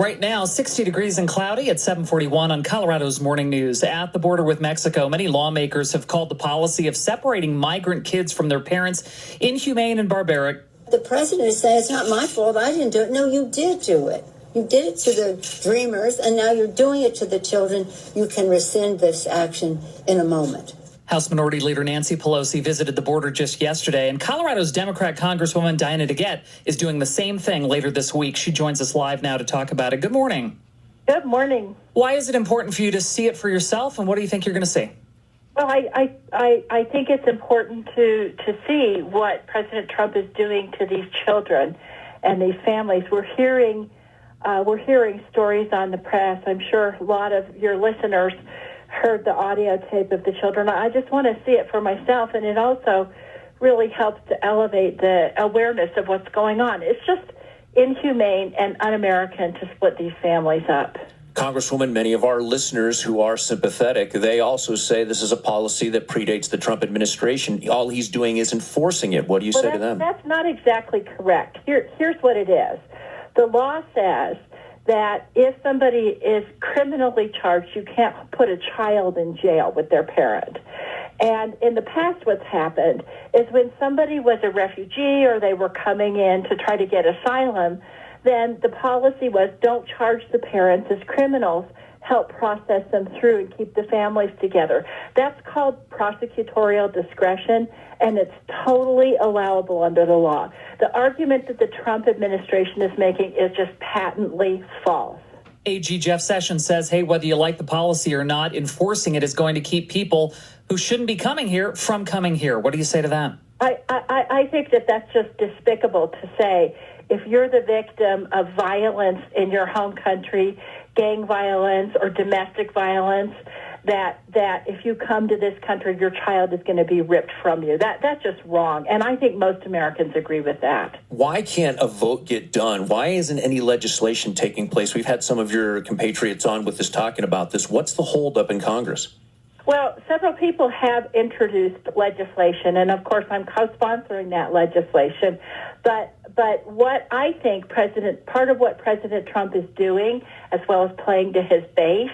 Right now, 60 degrees and cloudy at 7:41 on Colorado's Morning News. At the border with Mexico, many lawmakers have called the policy of separating migrant kids from their parents inhumane and barbaric. The president is saying it's not my fault. I didn't do it. No, you did do it. You did it to the dreamers, and now you're doing it to the children. You can rescind this action in a moment. House Minority Leader Nancy Pelosi visited the border just yesterday, and Colorado's Democrat Congresswoman DeGette is doing the same thing later this week. She joins us live now to talk about it. Good morning. Good morning. Why is it important for you to see it for yourself, and what do you think you're going to see? Well, I think it's important to see what President Trump is doing to these children and these families. We're hearing stories on the press. I'm sure a lot of your listeners heard the audio tape of the children. I just want to see it for myself, and it also really helps to elevate the awareness of what's going on. It's just inhumane and un-American to split these families up. Congresswoman, many of our listeners who are sympathetic, they also say this is a policy that predates the Trump administration. All he's doing is enforcing it. What do you say to them? That's not exactly correct. Here's what it is. The law says that if somebody is criminally charged, you can't put a child in jail with their parent. And in the past, what's happened is when somebody was a refugee or they were coming in to try to get asylum, then the policy was don't charge the parents as criminals, help process them through and keep the families together. That's called prosecutorial discretion, and it's totally allowable under the law. The argument that the Trump administration is making is just patently false. AG Jeff Sessions says, hey, whether you like the policy or not, enforcing it is going to keep people who shouldn't be coming here from coming here. What do you say to that? I think that that's just despicable to say. If you're the victim of violence in your home country, gang violence or domestic violence, that if you come to this country, your child is going to be ripped from you. That's just wrong. And I think most Americans agree with that. Why can't a vote get done? Why isn't any legislation taking place? We've had some of your compatriots on with us talking about this. What's the holdup in Congress? Well, several people have introduced legislation, and of course I'm co-sponsoring that legislation. But what I think part of what President Trump is doing, as well as playing to his base,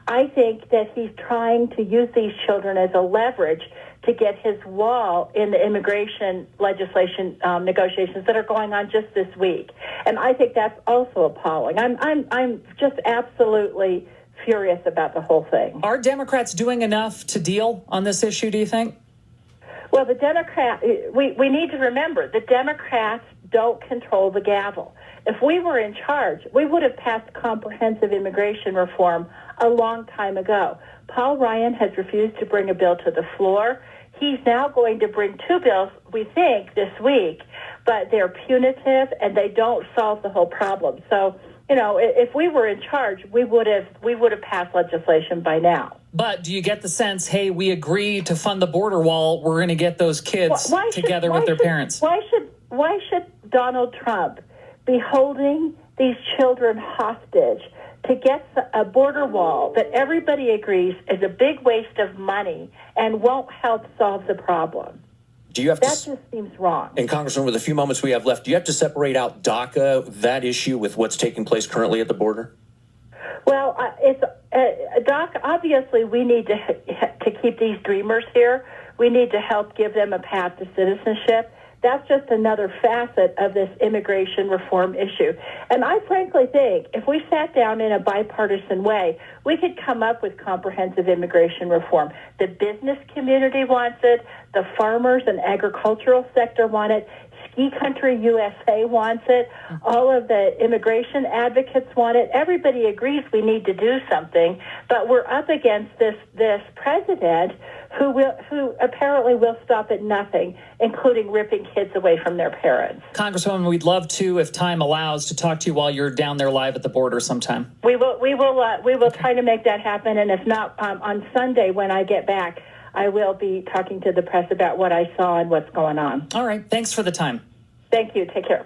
I think that he's trying to use these children as a leverage to get his wall in the immigration legislation negotiations that are going on just this week. And I think that's also appalling. I'm just absolutely furious about the whole thing. Are Democrats doing enough to deal on this issue, do you think? Well, we need to remember, the Democrats don't control the gavel. If we were in charge, we would have passed comprehensive immigration reform a long time ago. Paul Ryan has refused to bring a bill to the floor. He's now going to bring two bills, we think, this week, but they're punitive and they don't solve the whole problem. So, you know, if we were in charge, we would have passed legislation by now. But do you get the sense, hey, we agree to fund the border wall, we're going to get those kids together with their parents? Why should Donald Trump be holding these children hostage to get a border wall that everybody agrees is a big waste of money and won't help solve the problem? That just seems wrong. And Congresswoman, with a few moments we have left, do you have to separate out DACA, that issue, with what's taking place currently at the border? Well, DACA, obviously we need to keep these dreamers here. We need to help give them a path to citizenship. That's just another facet of this immigration reform issue. And I frankly think if we sat down in a bipartisan way, we could come up with comprehensive immigration reform. The business community wants it. The farmers and agricultural sector want it. Ski Country USA wants it. All of the immigration advocates want it. Everybody agrees we need to do something, but we're up against this president who apparently will stop at nothing, including ripping kids away from their parents. Congresswoman, we'd love to, if time allows, to talk to you while you're down there live at the border sometime. We will try to make that happen, and if not, on Sunday when I get back, I will be talking to the press about what I saw and what's going on. All right. Thanks for the time. Thank you. Take care.